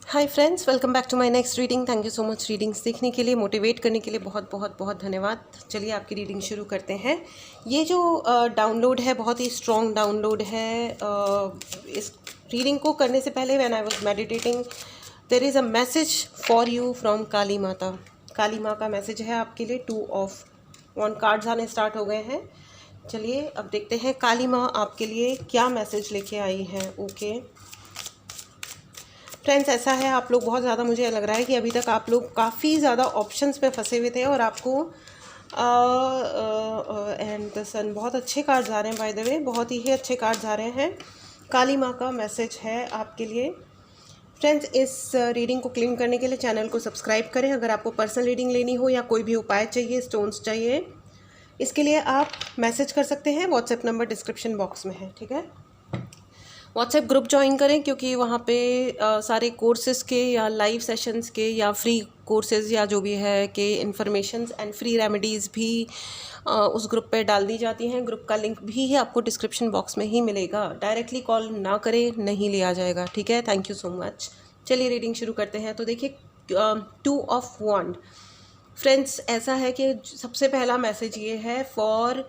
Hi friends, welcome back to my next reading. Thank you so much readings देखने के लिए, motivate करने के लिए बहुत बहुत बहुत धन्यवाद। चलिए आपकी रीडिंग शुरू करते हैं। ये जो डाउनलोड है बहुत ही स्ट्रॉन्ग डाउनलोड है। इस रीडिंग को करने से पहले when I was meditating there is a message for you from Kali Mata. Kali माँ का मैसेज है आपके लिए। 2 ऑफ वन कार्ड्स आने स्टार्ट हो गए हैं। चलिए अब देखते हैं काली माँ आपके लिए क्या मैसेज लेके आई है। ओके फ्रेंड्स, ऐसा है आप लोग बहुत ज़्यादा, मुझे लग रहा है कि अभी तक आप लोग काफ़ी ज़्यादा ऑप्शंस में फंसे हुए थे और आपको एंड द सन बहुत अच्छे कार्ड्स आ रहे हैं। बाय द वे बहुत ही अच्छे कार्ड्स आ रहे हैं। काली माँ का मैसेज है आपके लिए। फ्रेंड्स, इस रीडिंग को क्लेम करने के लिए चैनल को सब्सक्राइब करें। अगर आपको पर्सनल रीडिंग लेनी हो या कोई भी उपाय चाहिए, स्टोन्स चाहिए, इसके लिए आप मैसेज कर सकते हैं। व्हाट्सएप नंबर डिस्क्रिप्शन बॉक्स में है, ठीक है। व्हाट्सएप ग्रुप ज्वाइन करें क्योंकि वहाँ पे सारे कोर्सेज़ के या लाइव सेशंस के या फ्री कोर्सेज़ या जो भी है के इन्फॉर्मेशंस एंड फ्री रेमेडीज़ भी उस ग्रुप पे डाल दी जाती हैं। ग्रुप का लिंक भी आपको डिस्क्रिप्शन बॉक्स में ही मिलेगा। डायरेक्टली कॉल ना करें, नहीं लिया जाएगा, ठीक है। Thank you so much. चलिए रीडिंग शुरू करते हैं। तो देखिए 2 ऑफ वॉन्ड। फ्रेंड्स, ऐसा है कि सबसे पहला मैसेज ये है फॉर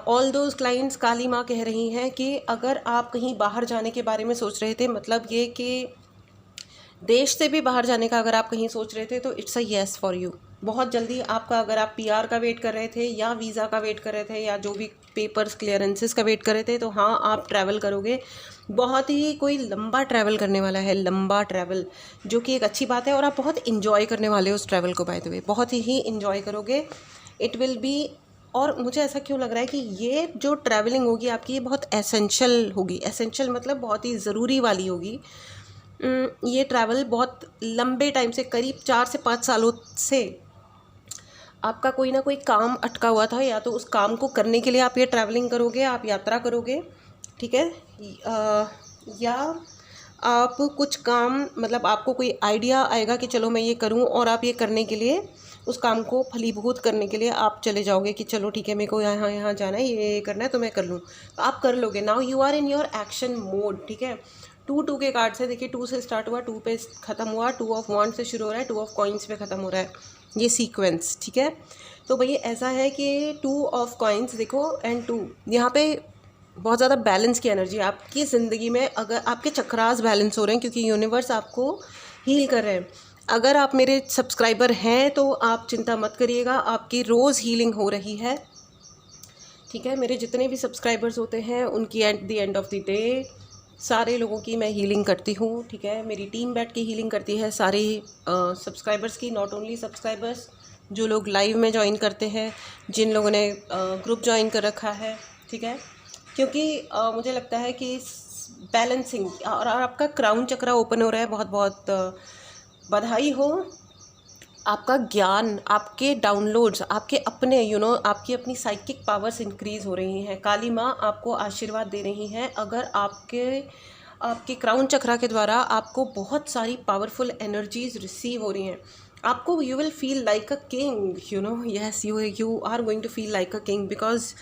ऑल दोज क्लाइंट्स। काली माँ कह रही हैं कि अगर आप कहीं बाहर जाने के बारे में सोच रहे थे, मतलब ये कि देश से भी बाहर जाने का अगर आप कहीं सोच रहे थे, तो it's a yes for you. बहुत जल्दी आपका, अगर आप पीआर का वेट कर रहे थे या वीज़ा का वेट कर रहे थे या जो भी पेपर्स क्लियरेंसेस का वेट कर रहे थे, तो हाँ, आप ट्रैवल करोगे। बहुत ही कोई लंबा ट्रैवल करने वाला है, लंबा ट्रैवल, जो कि एक अच्छी बात है। और आप बहुत इन्जॉय करने वाले हो उस ट्रैवल को, बाय द वे बहुत ही इन्जॉय करोगे। इट विल बी, और मुझे ऐसा क्यों लग रहा है कि ये जो ट्रैवलिंग होगी आपकी, ये बहुत एसेंशियल होगी। एसेंशियल मतलब बहुत ही ज़रूरी वाली होगी। ये ट्रैवल बहुत लंबे टाइम से, करीब 4 से 5 सालों से आपका कोई ना कोई काम अटका हुआ था, या तो उस काम को करने के लिए आप ये ट्रैवलिंग करोगे, आप यात्रा करोगे, ठीक है। या आप कुछ काम, मतलब आपको कोई आइडिया आएगा कि चलो मैं ये करूं, और आप ये करने के लिए, उस काम को फलीभूत करने के लिए आप चले जाओगे कि चलो ठीक है, मेरे को यहाँ यहाँ जाना है, ये करना है, तो मैं कर लूँ, तो आप कर लोगे। Now you are in your action mode, ठीक है। 2 के कार्ड से देखिए, 2 से स्टार्ट हुआ, 2 पे ख़त्म हुआ, 2 ऑफ वॉन्ड से शुरू हो रहा है, 2 ऑफ कॉइन्स पे ख़त्म हो रहा है ये सीक्वेंस, ठीक है। तो भैया ऐसा है कि 2 ऑफ कॉइन्स देखो एंड 2 यहाँ पे बहुत ज़्यादा बैलेंस की एनर्जी आपकी ज़िंदगी में। अगर आपके चक्रास बैलेंस हो रहे हैं क्योंकि यूनिवर्स आपको हील कर रहे हैं। अगर आप मेरे सब्सक्राइबर हैं तो आप चिंता मत करिएगा, आपकी रोज़ हीलिंग हो रही है, ठीक है। मेरे जितने भी सब्सक्राइबर्स होते हैं उनकी at the end of the day सारे लोगों की मैं हीलिंग करती हूँ, ठीक है। मेरी टीम बैठ के हीलिंग करती है सारे सब्सक्राइबर्स की। नॉट ओनली सब्सक्राइबर्स, जो लोग लाइव में ज्वाइन करते हैं, जिन लोगों ने ग्रुप ज्वाइन कर रखा है, ठीक है। क्योंकि मुझे लगता है कि बैलेंसिंग, और आपका क्राउन चक्रा ओपन हो रहा है। बहुत बहुत बधाई हो। आपका ज्ञान, आपके डाउनलोड्स, आपके अपने आपकी अपनी साइकिक पावर्स इंक्रीज़ हो रही हैं। काली माँ आपको आशीर्वाद दे रही हैं। अगर आपके क्राउन चक्रा के द्वारा आपको बहुत सारी पावरफुल एनर्जीज रिसीव हो रही हैं। आपको you will feel like a king, yes, you are going to feel like a king, because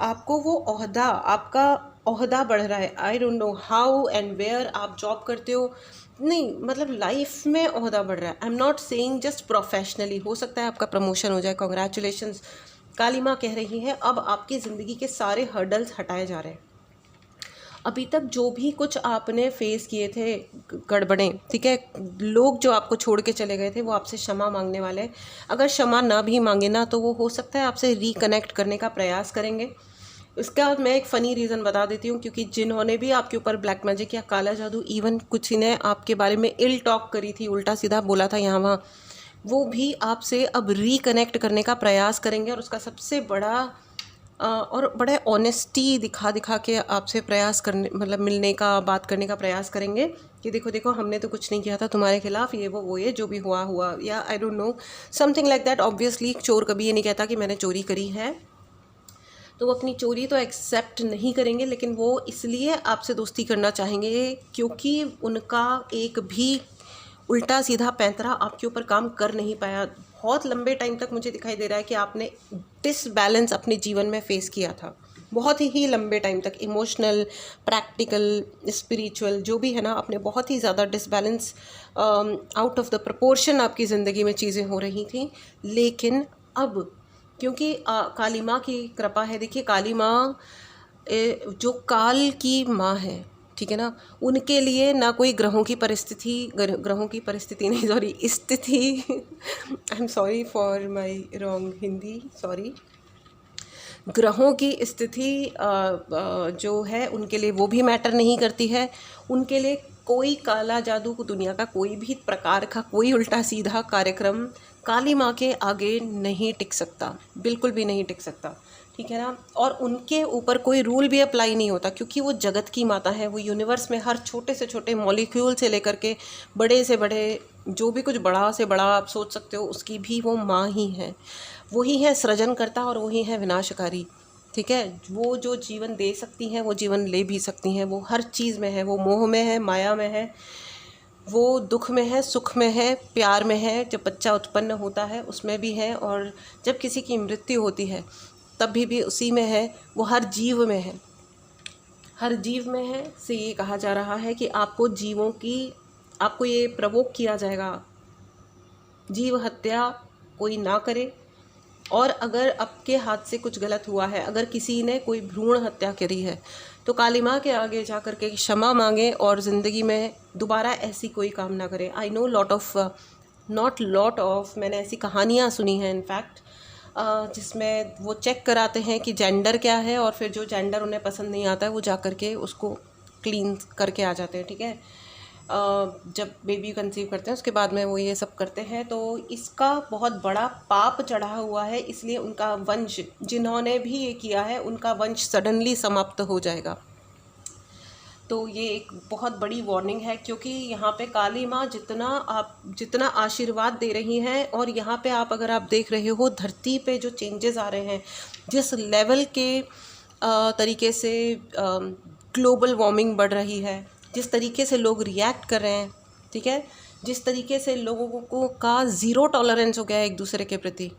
आपको वो ओहदा, आपका ओहदा बढ़ रहा है। I don't know how and where आप जॉब करते हो, नहीं, मतलब लाइफ में ओहदा बढ़ रहा है। I am not saying just professionally, हो सकता है आपका प्रमोशन हो जाए, कॉन्ग्रेचुलेशंस। काली माँ कह रही हैं अब आपकी ज़िंदगी के सारे हर्डल्स हटाए जा रहे हैं। अभी तक जो भी कुछ आपने फेस किए थे गड़बड़ें, ठीक है, लोग जो आपको छोड़ के चले गए थे वो आपसे क्षमा मांगने वाले हैं। अगर क्षमा ना भी मांगे ना, तो वो हो सकता है आपसे रिकनेक्ट करने का प्रयास करेंगे। इसका मैं एक फ़नी रीज़न बता देती हूँ, क्योंकि जिन्होंने भी आपके ऊपर ब्लैक मैजिक या काला जादू, इवन कुछ ने आपके बारे में इल टॉक करी थी, उल्टा सीधा बोला था यहाँ वहाँ, वो भी आपसे अब रिकनेक्ट करने का प्रयास करेंगे। और उसका सबसे बड़ा और बड़े ऑनेस्टी दिखा दिखा के आपसे प्रयास करने, मतलब मिलने का, बात करने का प्रयास करेंगे कि देखो देखो, हमने तो कुछ नहीं किया था तुम्हारे खिलाफ, ये वो ये जो भी हुआ हुआ, या आई don't no, something like that. Obviously चोर कभी ये नहीं कहता कि मैंने चोरी करी है, तो वो अपनी चोरी तो एक्सेप्ट नहीं करेंगे, लेकिन वो इसलिए आपसे दोस्ती करना चाहेंगे क्योंकि उनका एक भी उल्टा सीधा पैंतरा आपके ऊपर काम कर नहीं पाया। बहुत लंबे टाइम तक मुझे दिखाई दे रहा है कि आपने डिसबैलेंस अपने जीवन में फेस किया था, बहुत ही लंबे टाइम तक इमोशनल, प्रैक्टिकल, स्पिरिचुअल जो भी है ना, आपने बहुत ही ज़्यादा disbalance, out of the proportion आपकी ज़िंदगी में चीज़ें हो रही थी। लेकिन अब क्योंकि काली माँ की कृपा है, देखिए काली माँ जो काल की माँ है, ठीक है ना, उनके लिए ना कोई ग्रहों की परिस्थिति नहीं, सॉरी, स्थिति I am sorry for my wrong Hindi, sorry, ग्रहों की स्थिति जो है उनके लिए वो भी मैटर नहीं करती है। उनके लिए कोई काला जादू, दुनिया का कोई भी प्रकार का कोई उल्टा सीधा कार्यक्रम काली माँ के आगे नहीं टिक सकता, बिल्कुल भी नहीं टिक सकता, ठीक है ना। और उनके ऊपर कोई रूल भी अप्लाई नहीं होता, क्योंकि वो जगत की माता है। वो यूनिवर्स में हर छोटे से छोटे मॉलिक्यूल से लेकर के बड़े से बड़े जो भी कुछ बड़ा से बड़ा आप सोच सकते हो, उसकी भी वो माँ ही है। वही है सृजनकर्ता और वही है विनाशकारी, ठीक है। वो जो जीवन दे सकती हैं वो जीवन ले भी सकती हैं। वो हर चीज़ में है, वो मोह में है, माया में है, वो दुख में है, सुख में है, प्यार में है, जब बच्चा उत्पन्न होता है उसमें भी है, और जब किसी की मृत्यु होती है तब भी उसी में है। वो हर जीव में है, हर जीव में है। से ये कहा जा रहा है कि आपको ये प्रवोक किया जाएगा, जीव हत्या कोई ना करे। और अगर आपके हाथ से कुछ गलत हुआ है, अगर किसी ने कोई भ्रूण हत्या करी है, तो काली माँ के आगे जा कर के क्षमा मांगे और ज़िंदगी में दोबारा ऐसी कोई काम ना करे। आई नो लॉट ऑफ मैंने ऐसी कहानियाँ सुनी हैं इनफैक्ट, जिसमें वो चेक कराते हैं कि जेंडर क्या है, और फिर जो जेंडर उन्हें पसंद नहीं आता है वो जा कर के उसको क्लीन करके आ जाते हैं, ठीक है। जब बेबी कंसीव करते हैं उसके बाद में वो ये सब करते हैं। तो इसका बहुत बड़ा पाप चढ़ा हुआ है, इसलिए उनका वंश, जिन्होंने भी ये किया है, उनका वंश सडनली समाप्त हो जाएगा। तो ये एक बहुत बड़ी वार्निंग है, क्योंकि यहाँ पे काली माँ जितना आशीर्वाद दे रही हैं, और यहाँ पे अगर आप देख रहे हो धरती पे जो चेंजेस आ रहे हैं, जिस लेवल के तरीके से ग्लोबल वार्मिंग बढ़ रही है, जिस तरीके से लोग रिएक्ट कर रहे हैं, ठीक है, जिस तरीके से लोगों को का ज़ीरो टॉलरेंस हो गया है एक दूसरे के प्रति,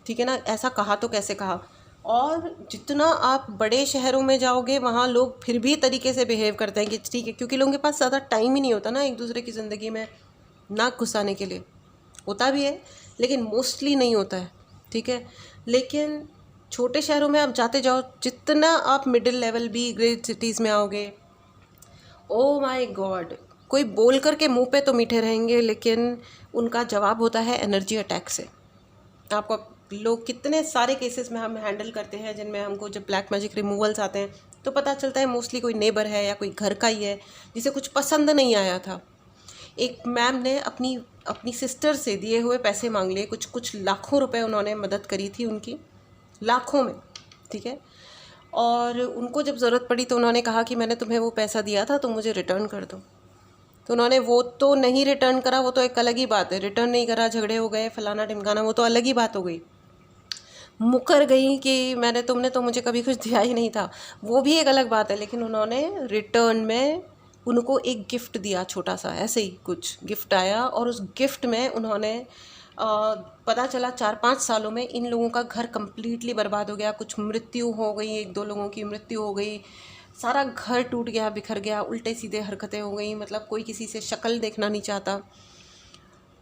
ठीक है ना। ऐसा कहा तो कैसे कहा। और जितना आप बड़े शहरों में जाओगे वहाँ लोग फिर भी तरीके से बिहेव करते हैं कि ठीक है, क्योंकि लोगों के पास ज़्यादा टाइम ही नहीं होता ना एक दूसरे की ज़िंदगी में नाक घुसाने के लिए। होता भी है लेकिन मोस्टली नहीं होता है, ठीक है। लेकिन छोटे शहरों में आप जाते जाओ, जितना आप मिडिल लेवल भी ग्रेट सिटीज़ में आओगे, ओ माय गॉड, कोई बोल कर के मुँह पे तो मीठे रहेंगे, लेकिन उनका जवाब होता है एनर्जी अटैक से। आपको लोग कितने सारे केसेस में हम हैंडल करते हैं, जिनमें हमको जब ब्लैक मैजिक रिमूवल्स आते हैं तो पता चलता है मोस्टली कोई नेबर है या कोई घर का ही है जिसे कुछ पसंद नहीं आया था। एक मैम ने अपनी सिस्टर से दिए हुए पैसे मांग लिए, कुछ लाखों रुपए उन्होंने मदद करी थी उनकी, लाखों में, ठीक है। और उनको जब ज़रूरत पड़ी तो उन्होंने कहा कि मैंने तुम्हें वो पैसा दिया था तो मुझे रिटर्न कर दो। तो उन्होंने वो तो नहीं रिटर्न करा, वो तो एक अलग ही बात है, रिटर्न नहीं करा, झगड़े हो गए, फलाना ढिमकाना, वो तो अलग ही बात हो गई। मुकर गई कि तुमने तो मुझे कभी कुछ दिया ही नहीं था, वो भी एक अलग बात है। लेकिन उन्होंने रिटर्न में उनको एक गिफ्ट दिया, छोटा सा, ऐसे ही कुछ गिफ्ट आया, और उस गिफ्ट में उन्होंने पता चला 4-5 सालों में इन लोगों का घर कम्प्लीटली बर्बाद हो गया। कुछ मृत्यु हो गई, 1-2 लोगों की मृत्यु हो गई, सारा घर टूट गया, बिखर गया, उल्टे सीधे हरकतें हो गई। मतलब कोई किसी से शक्ल देखना नहीं चाहता,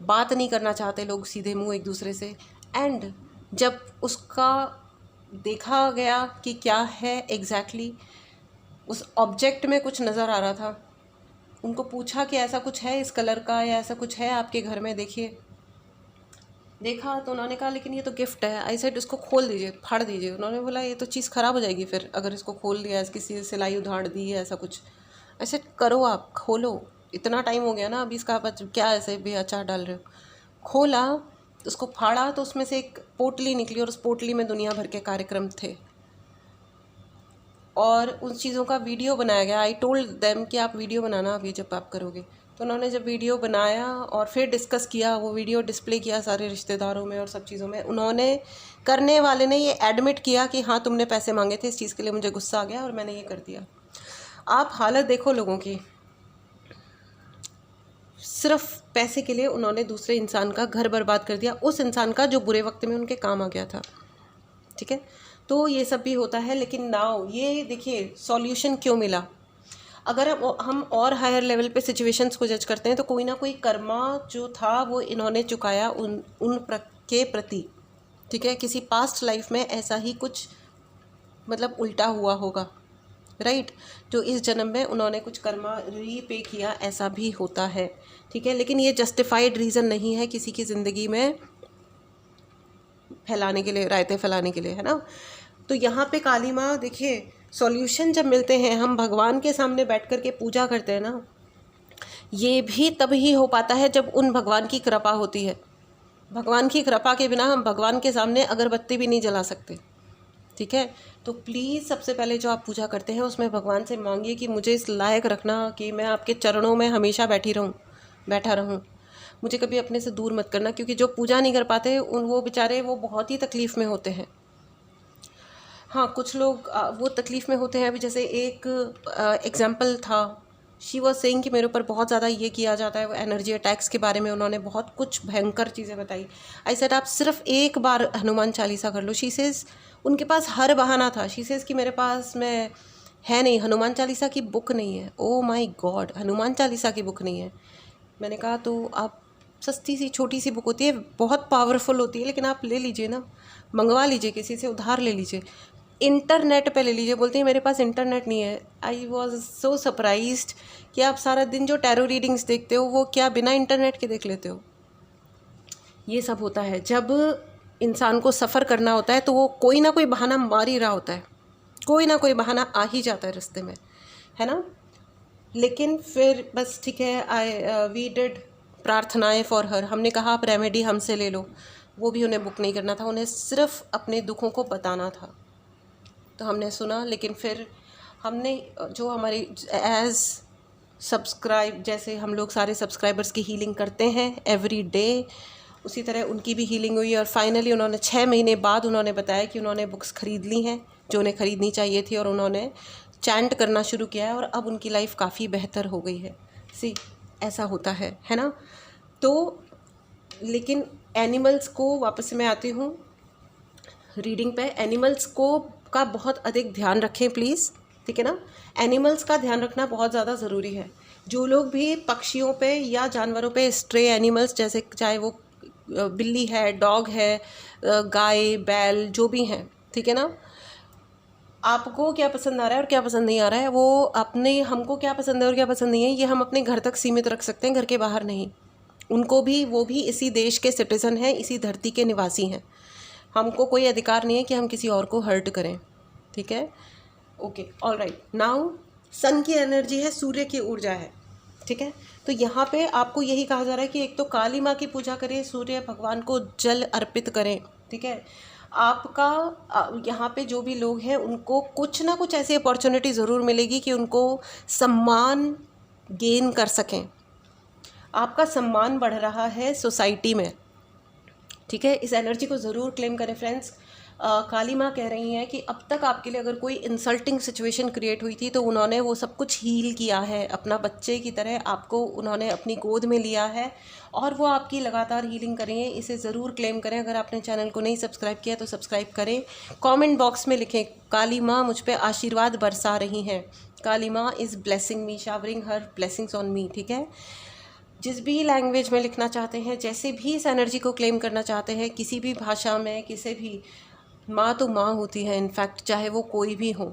बात नहीं करना चाहते लोग सीधे मुंह एक दूसरे से। एंड जब उसका देखा गया कि क्या है एग्जैक्टली, उस ऑब्जेक्ट में कुछ नज़र आ रहा था, उनको पूछा कि ऐसा कुछ है इस कलर का या ऐसा कुछ है आपके घर में, देखिए। देखा तो उन्होंने कहा लेकिन ये तो गिफ्ट है। आई सेड इसको खोल दीजिए, फाड़ दीजिए। उन्होंने बोला ये तो चीज़ ख़राब हो जाएगी फिर अगर इसको खोल दिया, इसकी सिलाई उधाड़ दी है, ऐसा कुछ। ऐसे करो, आप खोलो, इतना टाइम हो गया ना, अभी इसका क्या ऐसे भी अचार डाल रहे हो। खोला, उसको फाड़ा तो उसमें से एक पोटली निकली, और उस पोटली में दुनिया भर के कार्यक्रम थे और उन चीज़ों का वीडियो बनाया गया। आई टोल्ड देम कि आप वीडियो बनाना अभी जब आप करोगे। तो उन्होंने जब वीडियो बनाया और फिर डिस्कस किया, वो वीडियो डिस्प्ले किया सारे रिश्तेदारों में और सब चीज़ों में। उन्होंने, करने वाले ने ये एडमिट किया कि हाँ तुमने पैसे मांगे थे, इस चीज़ के लिए मुझे गुस्सा आ गया और मैंने ये कर दिया। आप हालत देखो लोगों की, सिर्फ पैसे के लिए उन्होंने दूसरे इंसान का घर बर्बाद कर दिया, उस इंसान का जो बुरे वक्त में उनके काम आ गया था, ठीक है। तो ये सब भी होता है। लेकिन नाउ ये देखिए सॉल्यूशन क्यों मिला। अगर हम और हायर लेवल पे सिचुएशंस को जज करते हैं तो कोई ना कोई कर्मा जो था वो इन्होंने चुकाया के प्रति, ठीक है। किसी पास्ट लाइफ में ऐसा ही कुछ मतलब उल्टा हुआ होगा, राइट। जो इस जन्म में उन्होंने कुछ कर्मा रीपे किया, ऐसा भी होता है, ठीक है। लेकिन ये जस्टिफाइड रीज़न नहीं है किसी की ज़िंदगी में फैलाने के लिए, रायते फैलाने के लिए, है ना। तो यहाँ पे काली माँ देखिए सॉल्यूशन जब मिलते हैं, हम भगवान के सामने बैठ कर के पूजा करते हैं ना, ये भी तभी हो पाता है जब उन भगवान की कृपा होती है। भगवान की कृपा के बिना हम भगवान के सामने अगरबत्ती भी नहीं जला सकते, ठीक है। तो प्लीज़ सबसे पहले जो आप पूजा करते हैं उसमें भगवान से मांगिए कि मुझे इस लायक रखना कि मैं आपके चरणों में हमेशा बैठा रहूं, मुझे कभी अपने से दूर मत करना। क्योंकि जो पूजा नहीं कर पाते वो बेचारे वो बहुत ही तकलीफ़ में होते हैं। हाँ, कुछ लोग वो तकलीफ़ में होते हैं। अभी जैसे एक एग्जाम्पल था, शी वॉज सेइंग कि मेरे ऊपर बहुत ज़्यादा ये किया जाता है। वो एनर्जी अटैक्स के बारे में उन्होंने बहुत कुछ भयंकर चीज़ें बताई। आई सेड आप सिर्फ एक बार हनुमान चालीसा कर लो। शी सेज़ उनके पास हर बहाना था। शी सेज़ कि मेरे पास में है नहीं, हनुमान चालीसा की बुक नहीं है। ओ माई गॉड, हनुमान चालीसा की बुक नहीं है। मैंने कहा तो आप सस्ती सी छोटी सी बुक होती है, बहुत पावरफुल होती है, लेकिन आप ले लीजिए ना, मंगवा लीजिए, किसी से उधार ले लीजिए, इंटरनेट पे ले लीजिए। बोलती है मेरे पास इंटरनेट नहीं है। आई वॉज सो सरप्राइज्ड कि आप सारा दिन जो टैरो रीडिंग्स देखते हो वो क्या बिना इंटरनेट के देख लेते हो। ये सब होता है जब इंसान को सफ़र करना होता है तो वो कोई ना कोई बहाना मार ही रहा होता है, कोई ना कोई बहाना आ ही जाता है रास्ते में, है ना। लेकिन फिर बस ठीक है, वी डिड प्रार्थनाएं फॉर हर। हमने कहा आप रेमेडी हमसे ले लो। वो भी उन्हें बुक नहीं करना था, उन्हें सिर्फ अपने दुखों को बताना था। तो हमने सुना, लेकिन फिर हमने जो हमारी एज सब्सक्राइब, जैसे हम लोग सारे सब्सक्राइबर्स की हीलिंग करते हैं एवरी डे, उसी तरह उनकी भी हीलिंग हुई। और फाइनली उन्होंने 6 महीने बाद उन्होंने बताया कि उन्होंने बुक्स ख़रीद ली हैं जो उन्हें ख़रीदनी चाहिए थी, और उन्होंने चैंट करना शुरू किया है और अब उनकी लाइफ काफ़ी बेहतर हो गई है। ऐसा होता है ना। तो लेकिन एनिमल्स को, वापस से मैं आती हूँ रीडिंग पे, एनिमल्स को का बहुत अधिक ध्यान रखें प्लीज़, ठीक है ना। एनिमल्स का ध्यान रखना बहुत ज़्यादा ज़रूरी है। जो लोग भी पक्षियों पे या जानवरों पे, स्ट्रे एनिमल्स, जैसे चाहे वो बिल्ली है, डॉग है, गाय, बैल, जो भी हैं, ठीक है ना। आपको क्या पसंद आ रहा है और क्या पसंद नहीं आ रहा है, वो अपने, हमको क्या पसंद है और क्या पसंद नहीं है, ये हम अपने घर तक सीमित रख सकते हैं, घर के बाहर नहीं। उनको भी, वो भी इसी देश के सिटीज़न हैं, इसी धरती के निवासी हैं। हमको कोई अधिकार नहीं है कि हम किसी और को हर्ट करें, ठीक है। Okay, all right. नाउ सन की एनर्जी है, सूर्य की ऊर्जा है, ठीक है। तो यहाँ पे आपको यही कहा जा रहा है कि एक तो काली माँ की पूजा करें, सूर्य भगवान को जल अर्पित करें, ठीक है। आपका यहाँ पे जो भी लोग हैं उनको कुछ ना कुछ ऐसी अपॉर्चुनिटी ज़रूर मिलेगी कि उनको सम्मान गेन कर सकें। आपका सम्मान बढ़ रहा है सोसाइटी में, ठीक है। इस एनर्जी को ज़रूर क्लेम करें फ्रेंड्स। काली माँ कह रही हैं कि अब तक आपके लिए अगर कोई इंसल्टिंग सिचुएशन क्रिएट हुई थी तो उन्होंने वो सब कुछ हील किया है, अपना बच्चे की तरह आपको उन्होंने अपनी गोद में लिया है और वो आपकी लगातार हीलिंग कर रही हैं। इसे ज़रूर क्लेम करें। अगर आपने चैनल को नहीं सब्सक्राइब किया तो सब्सक्राइब करें। कॉमेंट बॉक्स में लिखें काली माँ मुझ पर आशीर्वाद बरसा रही हैं, काली माँ is blessing me, showering her blessings on me, ठीक है। जिस भी लैंग्वेज में लिखना चाहते हैं, जैसे भी इस एनर्जी को क्लेम करना चाहते हैं, किसी भी भाषा में, किसी भी, माँ तो माँ होती है इनफैक्ट, चाहे वो कोई भी हो,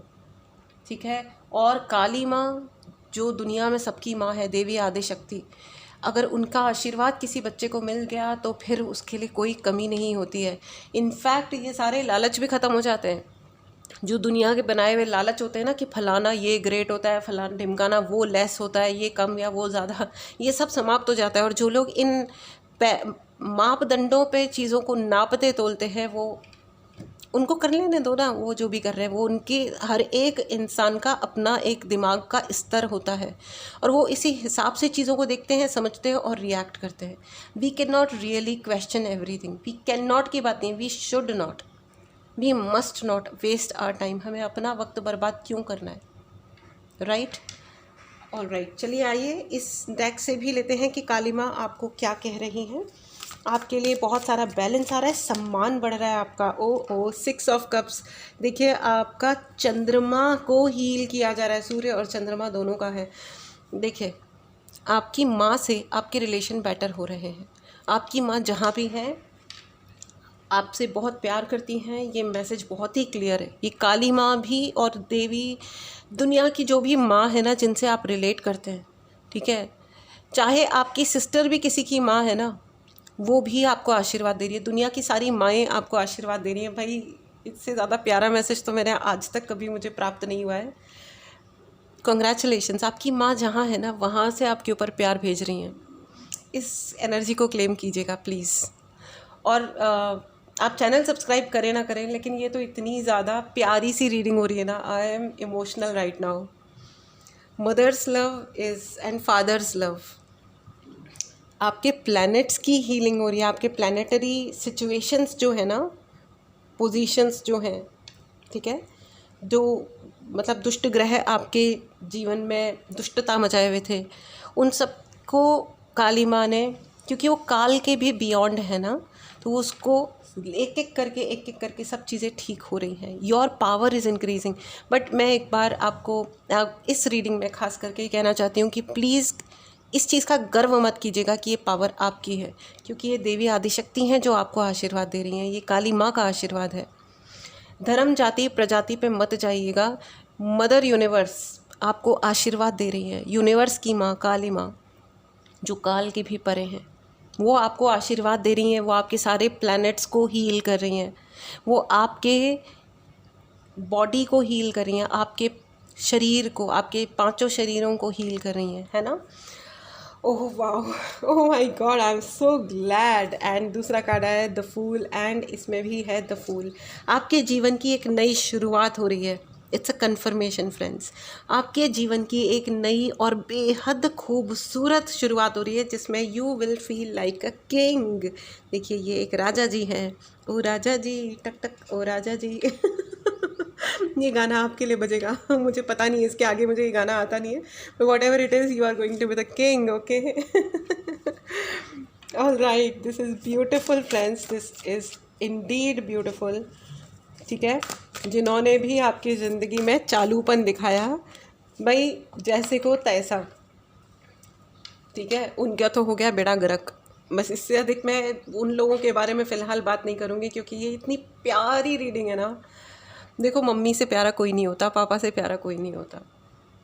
ठीक है। और काली माँ जो दुनिया में सबकी माँ है, देवी आदि शक्ति, अगर उनका आशीर्वाद किसी बच्चे को मिल गया तो फिर उसके लिए कोई कमी नहीं होती है। इनफैक्ट ये सारे लालच भी ख़त्म हो जाते हैं। जो दुनिया के बनाए हुए लालच होते हैं ना कि फलाना ये ग्रेट होता है, फलाना ढिमकाना वो लेस होता है, ये कम या वो ज़्यादा, ये सब समाप्त हो जाता है। और जो लोग इन मापदंडों पे चीज़ों को नापते तोलते हैं, वो उनको कर लेने दो ना, वो जो भी कर रहे हैं। वो उनकी, हर एक इंसान का अपना एक दिमाग का स्तर होता है और वो इसी हिसाब से चीज़ों को देखते हैं, समझते हैं और रिएक्ट करते हैं। We can not really question everything. We can not की बात नहीं, we should not, we must not waste our time. हमें अपना वक्त बर्बाद क्यों करना है, राइट। ऑल राइट, चलिए आइए इस डेक से भी लेते हैं कि काली माँ आपको क्या कह रही हैं। आपके लिए बहुत सारा बैलेंस आ रहा है, सम्मान बढ़ रहा है आपका। ओ 6 ऑफ कप्स, देखिए आपका चंद्रमा को हील किया जा रहा है, सूर्य और चंद्रमा दोनों का है। देखिए आपकी माँ से आपके रिलेशन बेटर हो रहे हैं। आपकी माँ जहाँ भी हैं आपसे बहुत प्यार करती हैं, ये मैसेज बहुत ही क्लियर है। ये काली माँ भी और देवी, दुनिया की जो भी माँ है ना जिनसे आप रिलेट करते हैं, ठीक है, चाहे आपकी सिस्टर भी किसी की माँ है ना, वो भी आपको आशीर्वाद दे रही है। दुनिया की सारी माएँ आपको आशीर्वाद दे रही हैं। भाई इससे ज़्यादा प्यारा मैसेज तो मैंने आज तक कभी मुझे प्राप्त नहीं हुआ है। कॉन्ग्रेचुलेशंस, आपकी माँ जहाँ है ना वहाँ से आपके ऊपर प्यार भेज रही हैं। इस एनर्जी को क्लेम कीजिएगा प्लीज़। और आप चैनल सब्सक्राइब करें ना करें, लेकिन ये तो इतनी ज़्यादा प्यारी सी रीडिंग हो रही है ना, I am emotional right now. Mother's love is and father's love, आपके प्लैनेट्स की हीलिंग हो रही है। आपके प्लैनेटरी सिचुएशंस जो है ना, पोजीशंस जो हैं, ठीक है, जो मतलब दुष्ट ग्रह आपके जीवन में दुष्टता मचाए हुए थे, उन सबको काली माँ ने, क्योंकि वो काल के भी बियॉन्ड है ना, तो उसको एक एक करके सब चीज़ें ठीक हो रही हैं। Your power is increasing. But मैं एक बार आपको इस रीडिंग में ख़ास करके कहना चाहती हूँ कि प्लीज़ इस चीज़ का गर्व मत कीजिएगा कि ये पावर आपकी है, क्योंकि ये देवी आदिशक्ति हैं जो आपको आशीर्वाद दे रही हैं। ये काली माँ का आशीर्वाद है। धर्म जाति प्रजाति पे मत जाइएगा। मदर यूनिवर्स आपको आशीर्वाद दे रही है। यूनिवर्स की माँ काली माँ जो काल के भी परे हैं, वो आपको आशीर्वाद दे रही हैं। वो आपके सारे प्लैनेट्स को हील कर रही हैं। वो आपके बॉडी को हील कर रही हैं, आपके शरीर को, आपके 5 शरीरों को हील कर रही हैं, है ना। ओह वाह, oh my God, I am so glad. And दूसरा कार्ड आया है द फूल, एंड इसमें भी है द फूल। आपके जीवन की एक नई शुरुआत हो रही है। इट्स अ कन्फर्मेशन फ्रेंड्स, आपके जीवन की एक नई और बेहद खूबसूरत शुरुआत हो रही है, जिसमें you will feel like a king. देखिए ये एक राजा जी हैं। ओ राजा जी, टक टक ओ राजा जी। ये गाना आपके लिए बजेगा। मुझे पता नहीं है, इसके आगे मुझे ये गाना आता नहीं है, but whatever it is, you are going to be the king, okay. All right, this is beautiful friends, this is indeed beautiful, ठीक है। जिन्होंने भी आपकी ज़िंदगी में चालूपन दिखाया, भाई जैसे को तैसा, ठीक है, उनका तो हो गया बेड़ा गर्क। बस इससे अधिक मैं उन लोगों के बारे में फ़िलहाल बात नहीं करूँगी, क्योंकि ये इतनी प्यारी रीडिंग है ना। देखो मम्मी से प्यारा कोई नहीं होता, पापा से प्यारा कोई नहीं होता,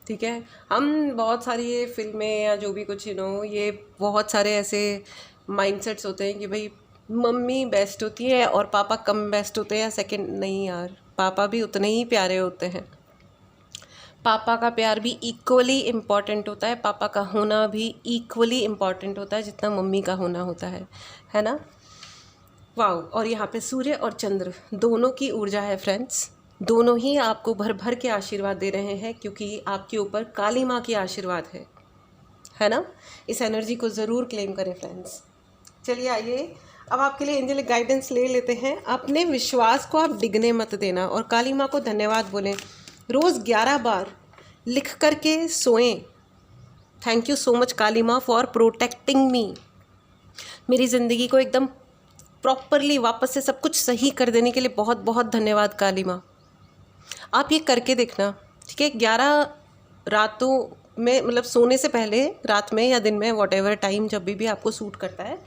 ठीक है। हम बहुत सारी ये फिल्में या जो भी कुछ ये बहुत सारे ऐसे माइंडसेट्स होते हैं कि भाई मम्मी बेस्ट होती है और पापा कम बेस्ट होते हैं या सेकंड। नहीं यार, पापा भी उतने ही प्यारे होते हैं। पापा का प्यार भी इक्वली इम्पॉर्टेंट होता है, पापा का होना भी इक्वली इम्पॉर्टेंट होता है जितना मम्मी का होना होता है ना। वाओ, और यहाँ पे सूर्य और चंद्र दोनों की ऊर्जा है फ्रेंड्स। दोनों ही आपको भर भर के आशीर्वाद दे रहे हैं, क्योंकि आपके ऊपर काली माँ की आशीर्वाद है ना। इस एनर्जी को ज़रूर क्लेम करें फ्रेंड्स। चलिए आइए अब आपके लिए एंजेलिक गाइडेंस ले लेते हैं। अपने विश्वास को आप डिगने मत देना और काली माँ को धन्यवाद बोलें। रोज़ 11 बार लिख करके सोएं। थैंक यू सो मच काली माँ फॉर प्रोटेक्टिंग मी। मेरी ज़िंदगी को एकदम प्रॉपरली वापस से सब कुछ सही कर देने के लिए बहुत बहुत धन्यवाद काली माँ। आप ये करके देखना, ठीक है। 11 रातों में, मतलब सोने से पहले रात में या दिन में, वॉटेवर टाइम जब भी आपको सूट करता है,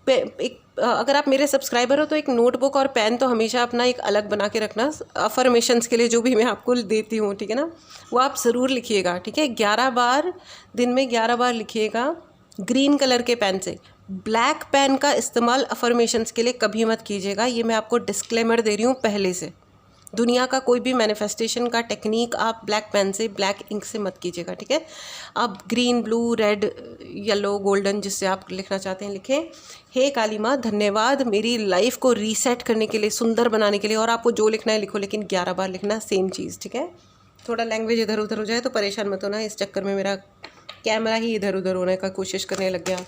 अगर आप मेरे सब्सक्राइबर हो तो एक नोटबुक और पेन तो हमेशा अपना एक अलग बना के रखना, अफर्मेशंस के लिए जो भी मैं आपको देती हूँ, ठीक है ना। वो आप ज़रूर लिखिएगा, ठीक है। 11 बार, दिन में 11 बार लिखिएगा ग्रीन कलर के पेन से। ब्लैक पेन का इस्तेमाल अफर्मेशंस के लिए कभी मत कीजिएगा, ये मैं आपको डिस्क्लेमर दे रही हूँ पहले से। दुनिया का कोई भी मैनिफेस्टेशन का टेक्निक आप ब्लैक पेन से, ब्लैक इंक से मत कीजिएगा, ठीक है। आप green, blue, red, yellow, golden, जिससे आप लिखना चाहते हैं लिखें। हे काली माँ धन्यवाद मेरी लाइफ को रीसेट करने के लिए, सुंदर बनाने के लिए। और आपको जो लिखना है लिखो, लेकिन 11 बार लिखना, सेम चीज़, ठीक है। थोड़ा लैंग्वेज इधर उधर हो जाए तो परेशान मत होना, इस चक्कर में मेरा कैमरा ही इधर उधर होने का कोशिश करने लग गया।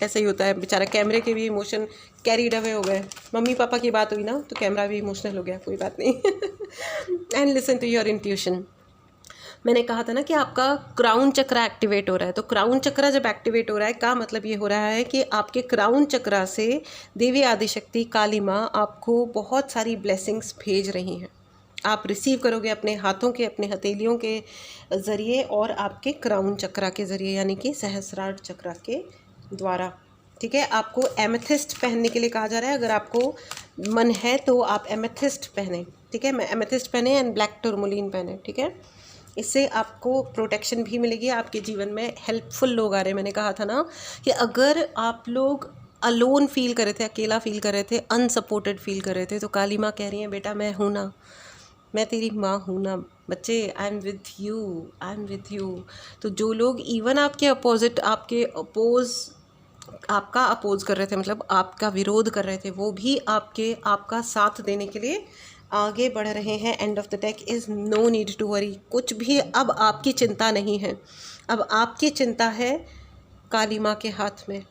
ऐसा ही होता है, बेचारा कैमरे के भी इमोशन कैरीड अवे हो गए। मम्मी पापा की बात हुई ना तो कैमरा भी इमोशनल हो गया, कोई बात नहीं। And listen to your intuition. मैंने कहा था ना कि आपका क्राउन चक्रा एक्टिवेट हो रहा है। तो क्राउन चक्रा जब एक्टिवेट हो रहा है का मतलब ये हो रहा है कि आपके क्राउन चक्रा से देवी आदिशक्ति काली माँ आपको बहुत सारी ब्लेसिंग्स भेज रही हैं। आप रिसीव करोगे अपने हाथों के, अपने हथेलियों के ज़रिए और आपके क्राउन चक्रा के ज़रिए, यानी कि सहस्रार चक्रा के द्वारा। ठीक है, आपको एमेथिस्ट पहनने के लिए कहा जा रहा है। अगर आपको मन है तो आप एमेथिस्ट पहने। ठीक है, मैं एमेथिस्ट पहने एंड ब्लैक टुरमोलिन पहने। ठीक है, इससे आपको प्रोटेक्शन भी मिलेगी। आपके जीवन में हेल्पफुल लोग आ रहे हैं। मैंने कहा था ना कि अगर आप लोग अलोन फील कर रहे थे, अकेला फील कर रहे थे, अनसपोर्टेड फील कर रहे थे, तो काली माँ कह रही हैं बेटा मैं हूँ ना, मैं तेरी माँ हूँ ना बच्चे, I am with you, I am with you. तो जो लोग इवन आपके अपोजिट, आपका अपोज कर रहे थे, मतलब आपका विरोध कर रहे थे, वो भी आपका साथ देने के लिए आगे बढ़ रहे हैं। End of the deck is no need to worry. कुछ भी अब आपकी चिंता नहीं है। अब आपकी चिंता है काली माँ के हाथ में,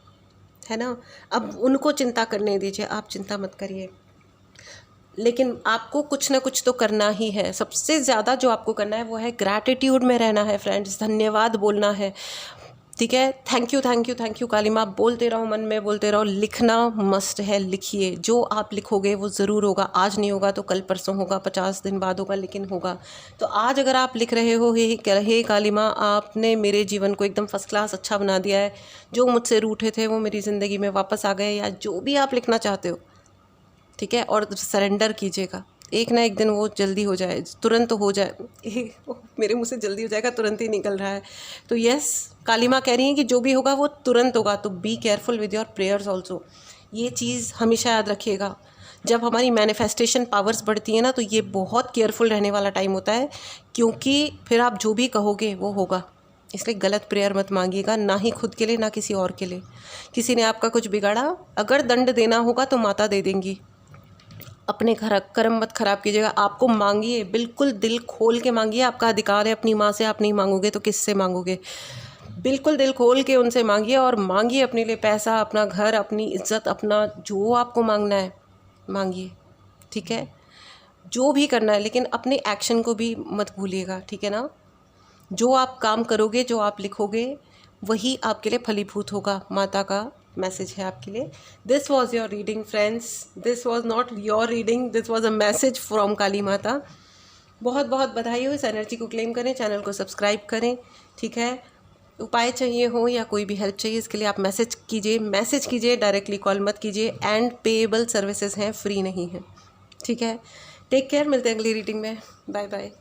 है ना। अब उनको चिंता करने दीजिए, आप चिंता मत करिए। लेकिन आपको कुछ ना कुछ तो करना ही है। सबसे ज़्यादा जो आपको करना है वो है ग्रैटिट्यूड में रहना है फ्रेंड्स, धन्यवाद बोलना है। ठीक है, thank you thank you thank you Kali माँ बोलते रहो, मन में बोलते रहो। लिखना मस्ट है, लिखिए। जो आप लिखोगे वो ज़रूर होगा। आज नहीं होगा तो कल परसों होगा, 50 दिन बाद होगा, लेकिन होगा। तो आज अगर आप लिख रहे हो हे काली माँ, आपने मेरे जीवन को एकदम फर्स्ट क्लास अच्छा बना दिया है। जो मुझसे रूठे थे वो मेरी ज़िंदगी में वापस आ गए, या जो भी आप लिखना चाहते हो। ठीक है, और सरेंडर कीजिएगा। एक ना एक दिन वो जल्दी हो जाए, तुरंत हो जाए। मेरे मुंह से जल्दी हो जाएगा, तुरंत ही निकल रहा है। तो यस, काली माँ कह रही हैं कि जो भी होगा वो तुरंत होगा। तो be careful with your prayers also. ये चीज़ हमेशा याद रखिएगा। जब हमारी मैनिफेस्टेशन पावर्स बढ़ती है ना, तो ये बहुत केयरफुल रहने वाला टाइम होता है, क्योंकि फिर आप जो भी कहोगे वो होगा। इसलिए गलत प्रेयर मत मांगिएगा, ना ही खुद के लिए ना किसी और के लिए। किसी ने आपका कुछ बिगाड़ा, अगर दंड देना होगा तो माता दे देंगी। अपने कर्म मत खराब कीजिएगा। आपको मांगिए, बिल्कुल दिल खोल के मांगिए। आपका अधिकार है अपनी माँ से। आप नहीं मांगोगे तो किससे मांगोगे। बिल्कुल दिल खोल के उनसे मांगिए, और मांगिए अपने लिए पैसा, अपना घर, अपनी इज्जत, अपना जो आपको मांगना है मांगिए। ठीक है, जो भी करना है, लेकिन अपने एक्शन को भी मत भूलिएगा। ठीक है ना। जो आप काम करोगे, जो आप लिखोगे, वही आपके लिए फलीभूत होगा। माता का मैसेज है आपके लिए। This was your reading friends, this was not your reading, this was a message from Kali Mata. बहुत बहुत बधाई हो। इस एनर्जी को क्लेम करें, चैनल को सब्सक्राइब करें। ठीक है, उपाय चाहिए हो या कोई भी हेल्प चाहिए, इसके लिए आप मैसेज कीजिए, डायरेक्टली कॉल मत कीजिए। एंड पेएबल सर्विसेज हैं, फ्री नहीं है। ठीक है, टेक केयर, मिलते हैं अगली रीडिंग में। Bye bye.